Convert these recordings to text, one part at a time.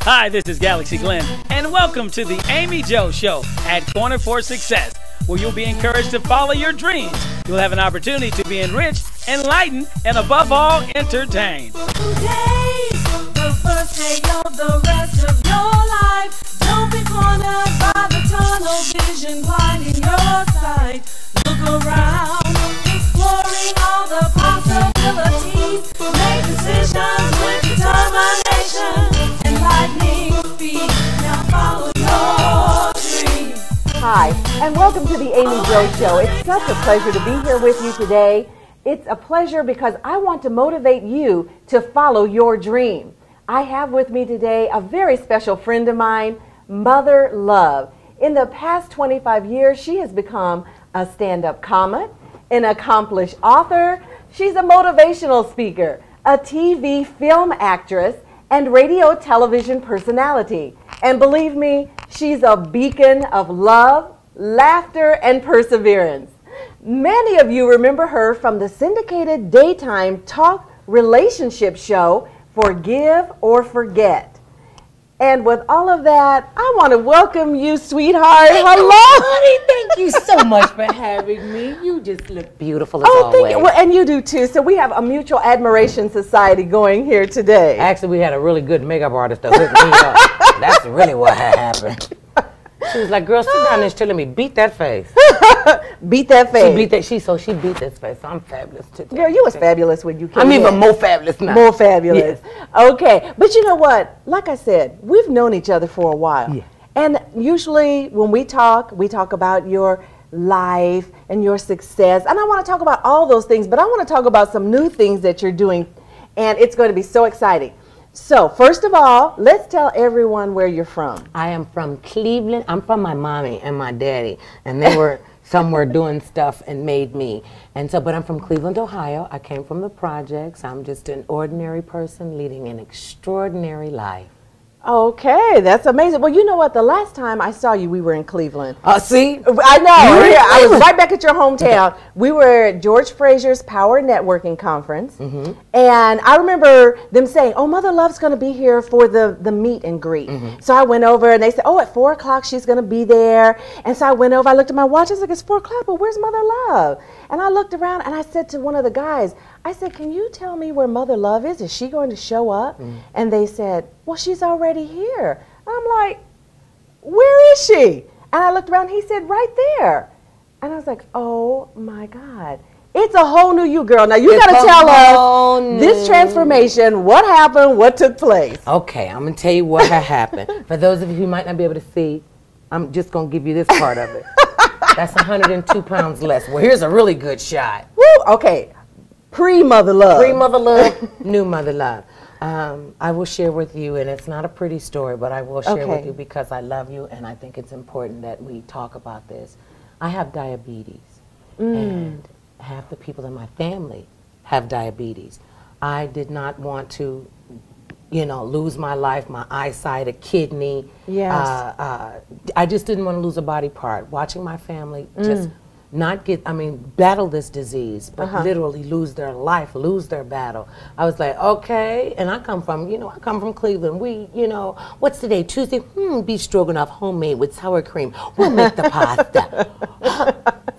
Hi, this is Galaxy Glenn, and welcome to the Amie Joe Show at Corner for Success, where you'll be encouraged to follow your dreams. You'll have an opportunity to be enriched, enlightened, and above all, entertained. Today's the first day of the rest of your life. Don't be cornered by the tunnel vision blinding your sight. Look around, exploring all the possibilities. Make decisions with determination. Enlightening speed, now follow your dream. Hi, and welcome to the Amie Joe Show. It's such a pleasure to be here with you today. It's a pleasure because I want to motivate you to follow your dream. I have with me today a very special friend of mine, Mother Love. In the past 25 years, she has become a stand-up comic, an accomplished author. She's a motivational speaker, a TV film actress, and radio television personality. And believe me, she's a beacon of love, laughter, and perseverance. Many of you remember her from the syndicated daytime talk relationship show, Forgive or Forget. And with all of that, I want to welcome you, sweetheart. Hello. Honey, thank you so much for having me. You just look beautiful as always. Thank you. Well, and you do too. So we have a mutual admiration society going here today. Actually, we had a really good makeup artist that hooked me up. That's really what happened. She was like, girl, sit down there telling me, beat that face. Beat that face. She beat that. She beat this face. So I'm fabulous today. Girl, you was fabulous when you came I'm in. even more fabulous now. More fabulous. Yes. Okay. But you know what? Like I said, we've known each other for a while. Yeah. And usually when we talk about your life and your success. And I want to talk about all those things, but I want to talk about some new things that you're doing. And it's going to be so exciting. So, first of all, let's tell everyone where you're from. I am from Cleveland. I'm from my mommy and my daddy, and they were somewhere doing stuff and made me. And so, but I'm from Cleveland, Ohio. I came from the projects. I'm just an ordinary person leading an extraordinary life. Okay, that's amazing. Well, you know what? The last time I saw you, we were in Cleveland. See? I know. Yeah, I was right back at your hometown. We were at George Frazier's Power Networking Conference. And I remember them saying, oh, Mother Love's going to be here for the meet and greet. So I went over and they said, oh, at 4 o'clock she's going to be there. And so I went over, I looked at my watch, I was like, it's 4 o'clock, but where's Mother Love? And I looked around and I said to one of the guys, I said, can you tell me where Mother Love is? Is she going to show up? And they said, well, she's already here. I'm like, where is she? And I looked around, he said, right there. And I was like, oh my God. It's a whole new you, girl. Now you got to tell us this transformation, what happened, what took place. Okay, I'm going to tell you what had happened. For those of you who might not be able to see, I'm just going to give you this part of it. That's 102 pounds less. Well, here's a really good shot. Woo, okay. Pre-Mother Love. Pre-Mother Love, new Mother Love. I will share with you, and it's not a pretty story, but I will share with you because I love you, and I think it's important that we talk about this. I have diabetes, and half the people in my family have diabetes. I did not want to, you know, lose my life, my eyesight, a kidney. Yes. I just didn't want to lose a body part. Watching my family just not get, battle this disease, but literally lose their life, lose their battle. I was like, okay, and I come from Cleveland. We, what's today, Tuesday? Beef stroganoff, homemade with sour cream. We'll make the pasta.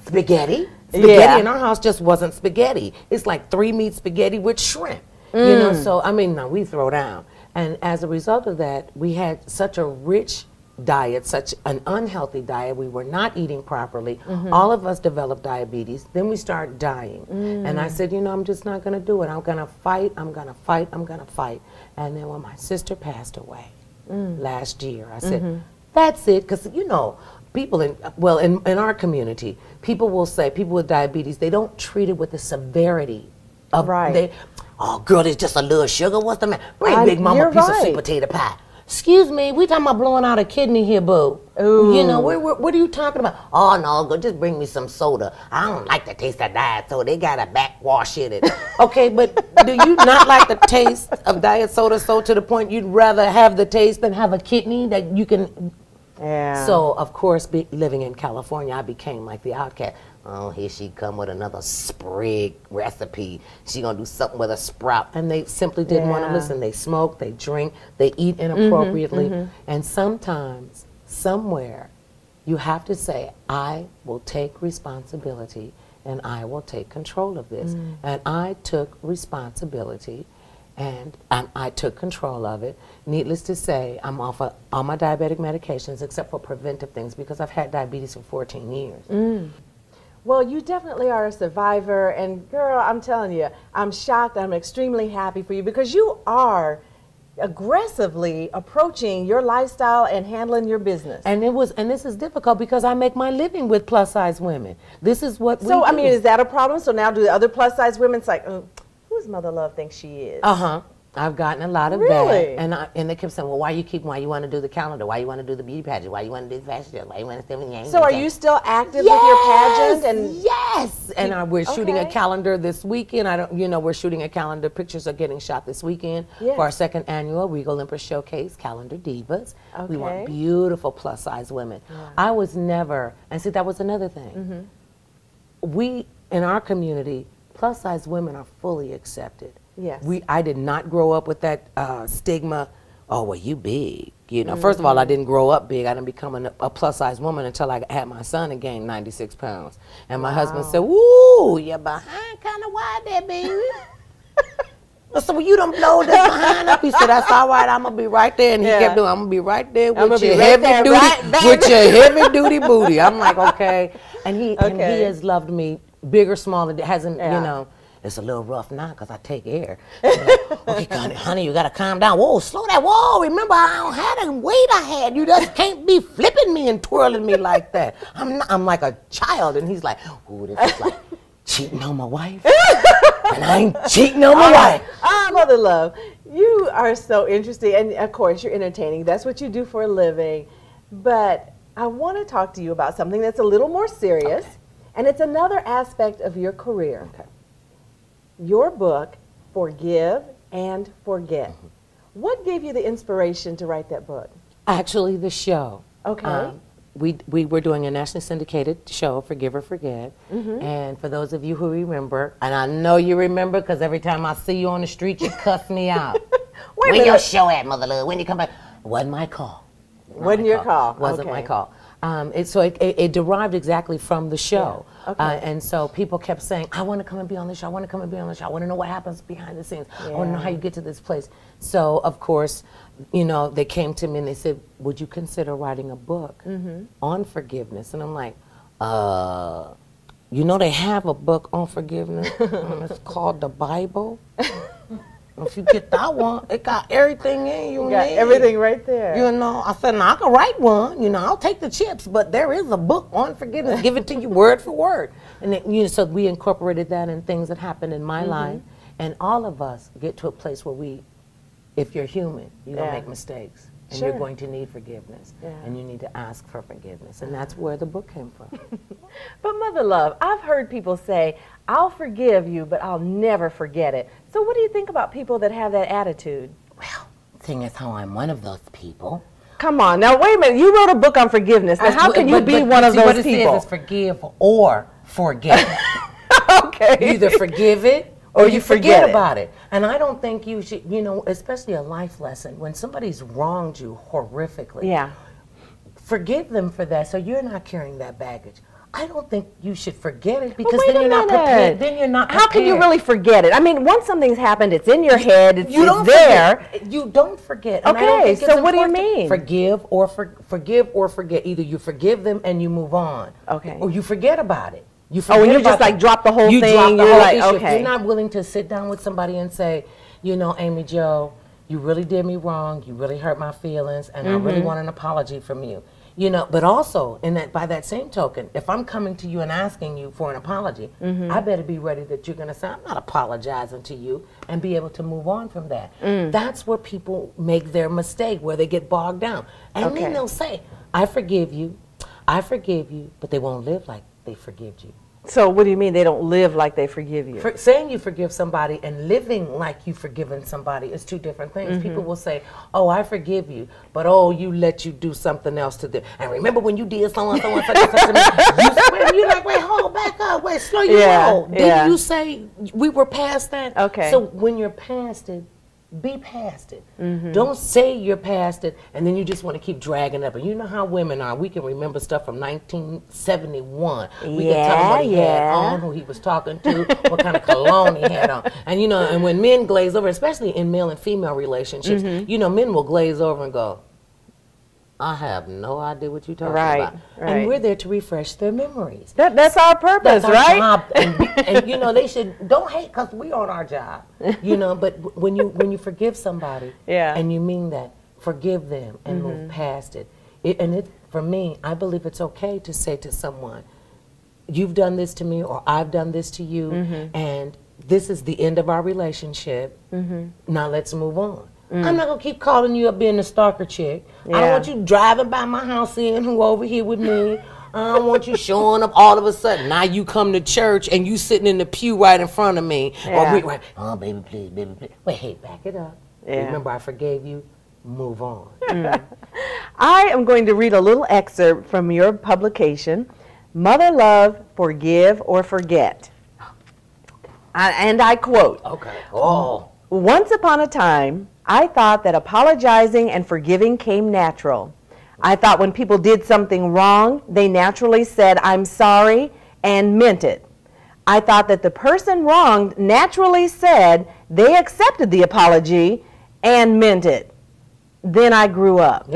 Spaghetti? Spaghetti in our house just wasn't spaghetti. It's like 3-meat spaghetti with shrimp. So, no, we throw down. And as a result of that, we had such a rich diet, such an unhealthy diet. We were not eating properly. All of us developed diabetes. Then we start dying. And I said, I'm just not going to do it. I'm going to fight. I'm going to fight. I'm going to fight. And then when my sister passed away last year, I said, that's it. Because, people in our community, people will say, people with diabetes, they don't treat it with the severity of, oh, girl, it's just a little sugar. What's the matter? Bring Big Mama a piece of sweet potato pie. Excuse me, we talking about blowing out a kidney here, boo. Ooh. What are you talking about? Oh, no, go just bring me some soda. I don't like the taste of diet soda. They got a backwash in it. Okay, but do you not like the taste of diet soda so to the point you'd rather have the taste than have a kidney that you can... Yeah. So, of course, living in California, I became like the outcast. oh, here she come with another sprig recipe. She gonna do something with a sprout. And they simply didn't want to listen. They smoke, they drink, they eat inappropriately. And sometimes, somewhere, you have to say, I will take responsibility and I will take control of this. And I took responsibility and I took control of it. Needless to say, I'm off of all my diabetic medications except for preventive things because I've had diabetes for 14 years. Well, you definitely are a survivor, and girl, I'm telling you, I'm shocked. I'm extremely happy for you because you are aggressively approaching your lifestyle and handling your business. And this is difficult because I make my living with plus size women. This is what we do. I mean, is that a problem? So now do the other plus size women, it's like, who's Mother Love thinks she is? I've gotten a lot of that, and they kept saying, "Well, why you want to do the calendar? Why you want to do the beauty pageant? Why you want to do the fashion show? Why you want to?" So, are you still active with your pageant? And yes, and we're shooting a calendar this weekend. We're shooting a calendar. Pictures are getting shot this weekend for our second annual Regal Empress Showcase, Calendar Divas. We want beautiful plus size women. I was never, and see, that was another thing. We in our community, plus size women are fully accepted. Yes. I did not grow up with that stigma, oh, well, you big. First of all, I didn't grow up big. I didn't become a plus-size woman until I had my son and gained 96 pounds. And my husband said, woo, you're behind kind of wide there, baby. I said, well, you done blowed this behind up. He said, that's all right, I'm going to be right there. And he kept doing, I'm going to be right there with your heavy duty booty. I'm like, okay. And he has loved me big or small. It hasn't, it's a little rough now because I take air. Like, okay, honey, you got to calm down. Whoa, slow that. Whoa, remember, I don't have the weight I had. You just can't be flipping me and twirling me like that. I'm like a child. And he's like, ooh, this is like cheating on my wife. And I ain't cheating on my wife. Mother Love, you are so interesting. And, of course, you're entertaining. That's what you do for a living. But I want to talk to you about something that's a little more serious. And it's another aspect of your career. Your book, Forgive and Forget. What gave you the inspiration to write that book? Actually, the show. Okay. We were doing a nationally syndicated show, Forgive or Forget. And for those of you who remember, and I know you remember because every time I see you on the street, you cuss me out. When your show at, Mother Love? When you come back? Wasn't my call. Wasn't your call. Wasn't my call. So it derived exactly from the show. And so people kept saying, I want to come and be on the show. I want to come and be on the show. I want to know what happens behind the scenes. I want to know how you get to this place. So, of course, they came to me and they said, would you consider writing a book on forgiveness? And I'm like, they have a book on forgiveness. It's called the Bible. If you get that one, it got everything in you. Got everything right there. I said, I can write one. I'll take the chips, but there is a book on forgiveness. Give it to you word for word. And so we incorporated that in things that happened in my life. And all of us get to a place where if you're human, you're going to make mistakes. And you're going to need forgiveness. And you need to ask for forgiveness. And that's where the book came from. But Mother Love, I've heard people say, I'll forgive you, but I'll never forget it. So what do you think about people that have that attitude? Well, seeing as how I'm one of those people. Come on. Now, wait a minute. You wrote a book on forgiveness. Now, how can you be one of those people? What it says is forgive or forget. Okay. You either forgive it or you forget about it. And I don't think you should, especially a life lesson, when somebody's wronged you horrifically, forgive them for that so you're not carrying that baggage. I don't think you should forget it because then you're not prepared. Then you're not prepared. How can you really forget it? I mean, once something's happened, it's in your head, it's there. You don't forget. Okay, so what do you mean? Forgive or forget. Either you forgive them and you move on. Okay. Or you forget about it. You just like drop the whole thing. Drop the whole issue. Okay. If you're not willing to sit down with somebody and say, Amie Jo, you really did me wrong. You really hurt my feelings, and I really want an apology from you. But also by that same token, if I'm coming to you and asking you for an apology, I better be ready that you're going to say, I'm not apologizing to you, and be able to move on from that. That's where people make their mistake, where they get bogged down. And then they'll say, I forgive you, but they won't live like they forgive you. So what do you mean they don't live like they forgive you? Saying you forgive somebody and living like you've forgiven somebody is two different things. People will say, oh, I forgive you, but oh, you let you do something else to them. And remember when you did so and so and such and such to me, you swear, you're like, wait, hold back up, wait, slow you roll. Didn't you say we were past that? Okay. So when you're past it, be past it. Don't say you're past it and then you just want to keep dragging it up. And you know how women are. We can remember stuff from 1971. We can tell him what he had on, who he was talking to, what kind of cologne he had on. And you know, and when men glaze over, especially in male and female relationships, you know, men will glaze over and go, I have no idea what you're talking about. And we're there to refresh their memories. That's our purpose, That's our right? job. And you know, they should, don't hate because we on our job. You know, but when you forgive somebody and you mean that, forgive them and move past it. For me, I believe it's okay to say to someone, you've done this to me or I've done this to you and this is the end of our relationship. Now let's move on. I'm not going to keep calling you up being a stalker chick. I don't want you driving by my house saying who over here with me. I don't want you showing up all of a sudden. Now you come to church and you sitting in the pew right in front of me. Or oh, baby, please, baby, please. Wait, hey, back it up. Remember, I forgave you. Move on. I am going to read a little excerpt from your publication, Mother Love, Forgive or Forget. And I quote, once upon a time, I thought that apologizing and forgiving came natural. I thought when people did something wrong, they naturally said, I'm sorry, and meant it. I thought that the person wronged naturally said they accepted the apology and meant it. Then I grew up.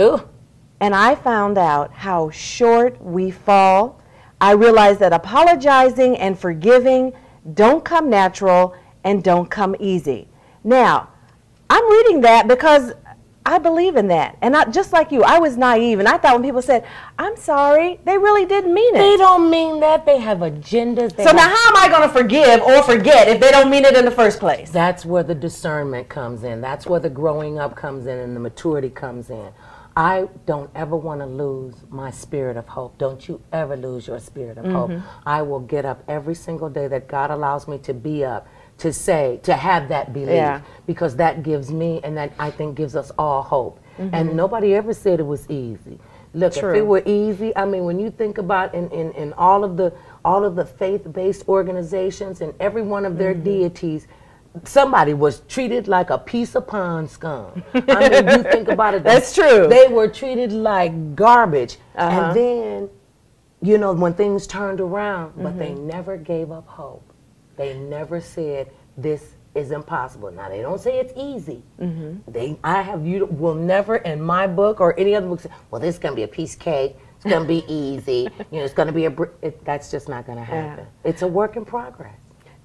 And I found out how short we fall. I realized that apologizing and forgiving don't come natural and don't come easy. Now, I'm reading that because I believe in that. And just like you, I was naive. And I thought when people said, I'm sorry, they really didn't mean it. They don't mean that. They have agendas. So now how am I going to forgive or forget if they don't mean it in the first place? That's where the discernment comes in. That's where the growing up comes in and the maturity comes in. I don't ever want to lose my spirit of hope. Don't you ever lose your spirit of hope. I will get up every single day that God allows me to be up, to have that belief, because that gives me, and that I think gives us all hope. And nobody ever said it was easy. Look, if it were easy, I mean, when you think about in all of the faith-based organizations and every one of their deities, somebody was treated like a piece of pond scum. I mean, you think about it. That's true. They were treated like garbage. And then, you know, when things turned around, but they never gave up hope. They never said this is impossible. Now they don't say it's easy. You will never in my book or any other book say, well, this is gonna be a piece of cake. It's gonna be easy. You know, it's gonna be that's just not gonna happen. It's a work in progress.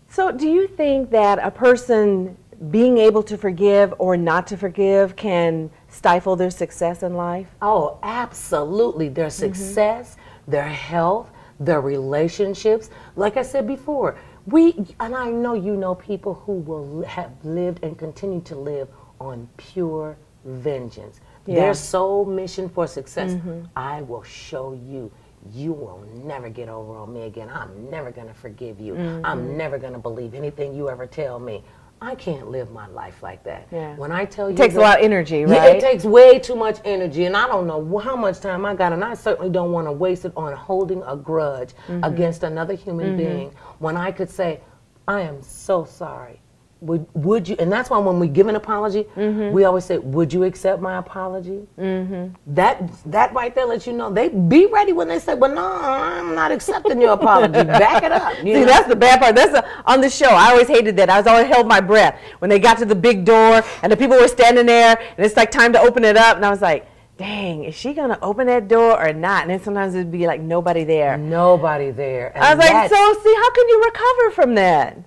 So do you think that a person being able to forgive or not to forgive can stifle their success in life? Oh, absolutely. Their success, their health, their relationships. Like I said before, and I know you know people who will have lived and continue to live on pure vengeance. Their sole mission for success, I will show you. You will never get over on me again. I'm never going to forgive you. I'm never going to believe anything you ever tell me. I can't live my life like that. When I tell you, it takes a lot of energy, right? Yeah, it takes way too much energy, and I don't know how much time I got, and I certainly don't want to waste it on holding a grudge against another human being when I could say, I am so sorry. Would you, and that's why when we give an apology, we always say, would you accept my apology? That right there lets you know, they be ready when they say, well, no, I'm not accepting your apology. Back it up. See, that's the bad part. That's on the show. I always hated that. I was always held my breath when they got to the big door and the people were standing there and it's like time to open it up. And I was like, dang, is she going to open that door or not? And then sometimes it'd be like nobody there. Nobody there. And I was like, so see, how can you recover from that?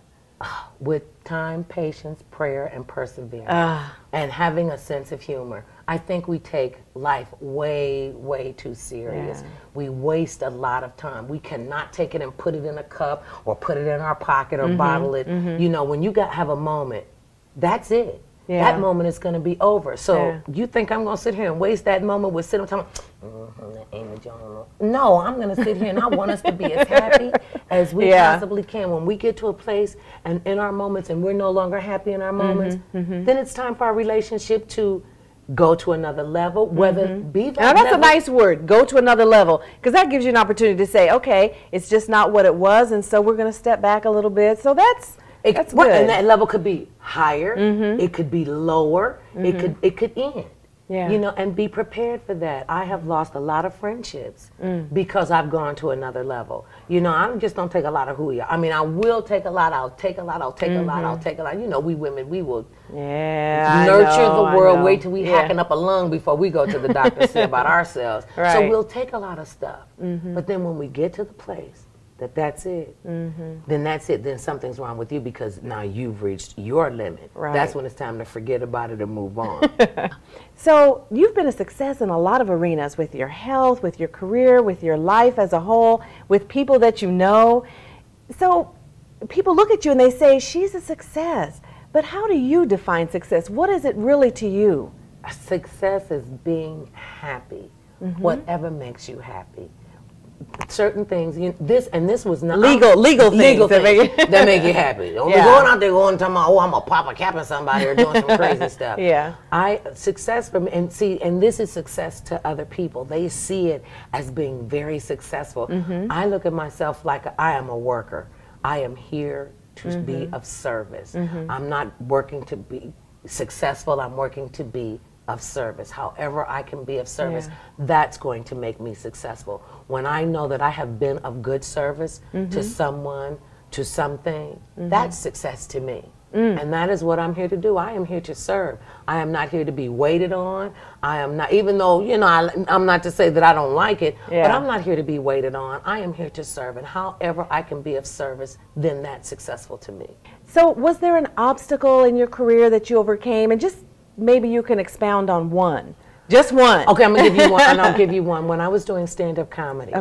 With time, patience, prayer, and perseverance, and having a sense of humor. I think we take life way, way too serious. We waste a lot of time. We cannot take it and put it in a cup or put it in our pocket or bottle it. You know, when you have a moment, that's it. that moment is going to be over. So Yeah. you think I'm going to sit here and waste that moment with sitting talking, Amie Jones? No, I'm going to sit here and I want us to be as happy as we possibly can. When we get to a place and in our moments and we're no longer happy in our moments, then it's time for our relationship to go to another level, whether be that Now that's level. a nice word, go to another level, because that gives you an opportunity to say, okay, it's just not what it was, and so we're going to step back a little bit. So that's good. And that level could be higher, it could be lower, it could end. Yeah. You know, and be prepared for that. I have lost a lot of friendships because I've gone to another level. You know, I just don't take a lot of who you are. I mean, I will take a lot, I'll take a lot, I'll take a lot, I'll take a lot. You know, we women, we will nurture the world, wait till we hacking up a lung before we go to the doctor and see about ourselves. Right. So we'll take a lot of stuff. But then when we get to the place that's it, then that's it. Then something's wrong with you because now you've reached your limit. Right. That's when it's time to forget about it and move on. So you've been a success in a lot of arenas with your health, with your career, with your life as a whole, with people that you know. So people look at you and they say, she's a success. But how do you define success? What is it really to you? Success is being happy, whatever makes you happy. Certain things, this was not Legal things that make you happy. Don't be going out there going talking about, oh, I'm gonna pop a cap on somebody or doing some crazy stuff. Success for me, and this is success to other people. They see it as being very successful. I look at myself like I am a worker. I am here to be of service. I'm not working to be successful. I'm working to be of service. However I can be of service, that's going to make me successful. When I know that I have been of good service to someone, to something, that's success to me. And that is what I'm here to do. I am here to serve. I am not here to be waited on. I am not, even though, you know, I'm not to say that I don't like it, but I'm not here to be waited on. I am here to serve. And however I can be of service, then that's successful to me. So was there an obstacle in your career that you overcame? And just maybe you can expound on one. Just one. Okay, I'm going to give you one, and I'll give you one. When I was doing stand-up comedy,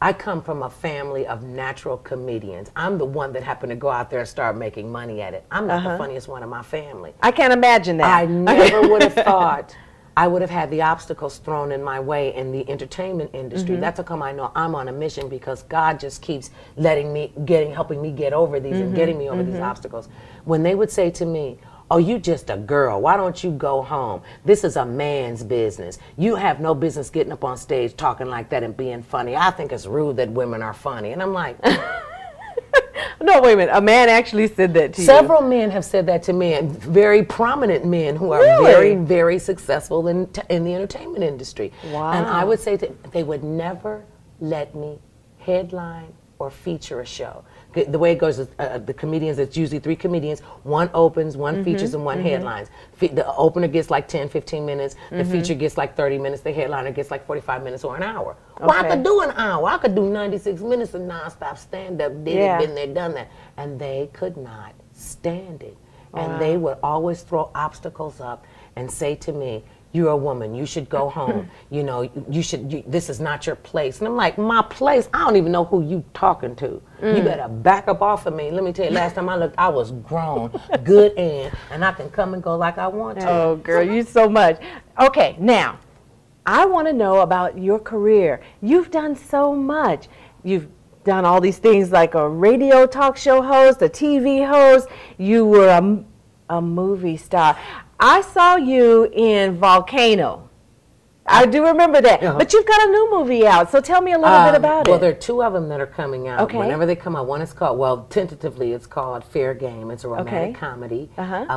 I come from a family of natural comedians. I'm the one that happened to go out there and start making money at it. I'm not the funniest one in my family. I can't imagine that. I never would have thought I would have had the obstacles thrown in my way in the entertainment industry. That's how come I know I'm on a mission, because God just keeps helping me get over these and getting me over these obstacles. When they would say to me, oh, you just a girl, why don't you go home? This is a man's business. You have no business getting up on stage talking like that and being funny. I think it's rude that women are funny. And I'm like... No, wait a minute. A man actually said that to you. Several men have said that to me, and very prominent men who are very, very successful in the entertainment industry. Wow. And I would say that they would never let me headline or feature a show. The way it goes is the comedians, it's usually 3 comedians, one opens, one features, and one headlines. The opener gets like 10, 15 minutes, the feature gets like 30 minutes, the headliner gets like 45 minutes or an hour. Well, I could do an hour. I could do 96 minutes of nonstop stand-up, been there, done that. And they could not stand it. And they would always throw obstacles up and say to me, you're a woman, you should go home. You know, this is not your place. And I'm like, my place? I don't even know who you talking to. You better back up off of me. Let me tell you, last time I looked, I was grown, good and I can come and go like I want to. Oh, girl, you so much. Okay, now, I want to know about your career. You've done so much. You've done all these things like a radio talk show host, a TV host. You were a movie star. I saw you in Volcano. I do remember that. But you've got a new movie out, so tell me a little bit about it. Well, there are 2 of them that are coming out. Okay. Whenever they come out, one is called, well, tentatively it's called Fair Game. It's a romantic comedy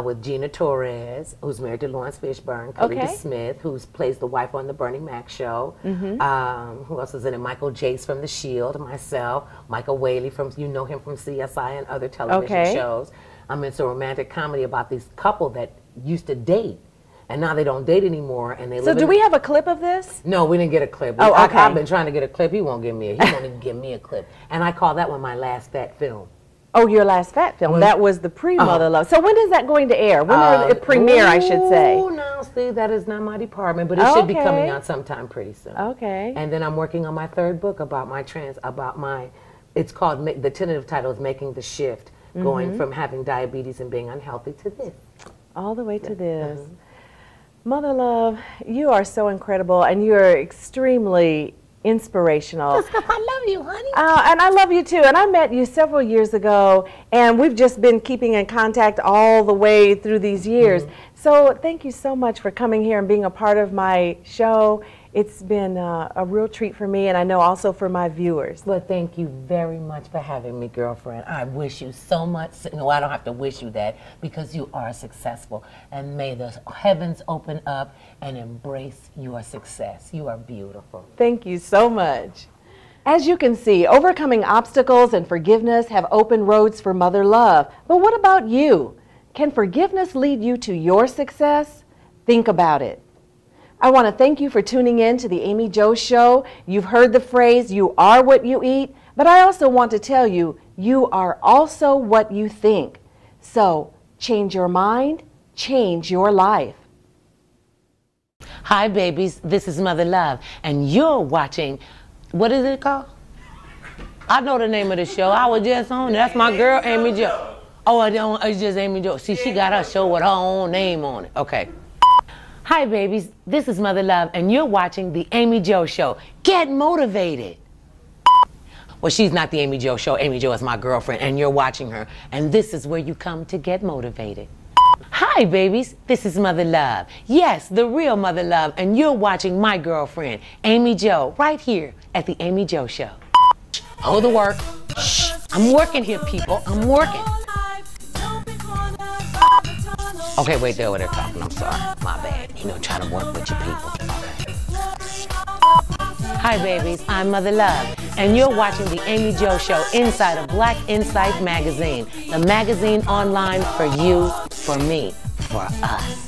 with Gina Torres, who's married to Lawrence Fishburne, Kalita Smith, who plays the wife on the Bernie Mac show. Who else is in it? Michael Jace from The Shield, myself, Michael Whaley you know him from CSI and other television shows. It's a romantic comedy about this couple that used to date, and now they don't date anymore, and they live. So do we have a clip of this? No, we didn't get a clip. I've been trying to get a clip. He won't even give me a clip. And I call that one my last fat film. Oh, your last fat film. That was the pre-Mother Love. So when is that going to air? When will it premiere, I should say? Oh, no, see, that is not my department, but it should be coming out sometime pretty soon. Okay. And then I'm working on my 3rd book about it's called, the tentative title is Making the Shift, going from having diabetes and being unhealthy to this. All the way to this. Mother Love, you are so incredible, and you're extremely inspirational. Just 'cause I love you, honey. And I love you too. And I met you several years ago, and we've just been keeping in contact all the way through these years. So thank you so much for coming here and being a part of my show. It's been a real treat for me, and I know also for my viewers. Well, thank you very much for having me, girlfriend. I wish you so much. No, I don't have to wish you that, because you are successful. And may the heavens open up and embrace your success. You are beautiful. Thank you so much. As you can see, overcoming obstacles and forgiveness have opened roads for Mother Love. But what about you? Can forgiveness lead you to your success? Think about it. I want to thank you for tuning in to the Amie Jo Show. You've heard the phrase, you are what you eat, but I also want to tell you, you are also what you think. So change your mind, change your life. Hi, babies. This is Mother Love, and you're watching, what is it called? I know the name of the show. I was just on it. That's my girl, Amie Jo. Oh, it's just Amie Jo. See, she got her show with her own name on it. Okay. Hi, babies. This is Mother Love, and you're watching the Amie Jo Show. Get motivated. Well, she's not the Amie Jo Show. Amie Jo is my girlfriend, and you're watching her. And this is where you come to get motivated. Hi, babies. This is Mother Love. Yes, the real Mother Love, and you're watching my girlfriend, Amie Jo, right here at the Amie Jo Show. Hold the work. Shh. I'm working here, people. I'm working. Okay, wait, they're over there talking. I'm sorry. My bad. You know, try to work with your people. Okay. Hi, babies. I'm Mother Love, and you're watching the Amie Jo Show inside of Black Insight Magazine, the magazine online for you, for me, for us.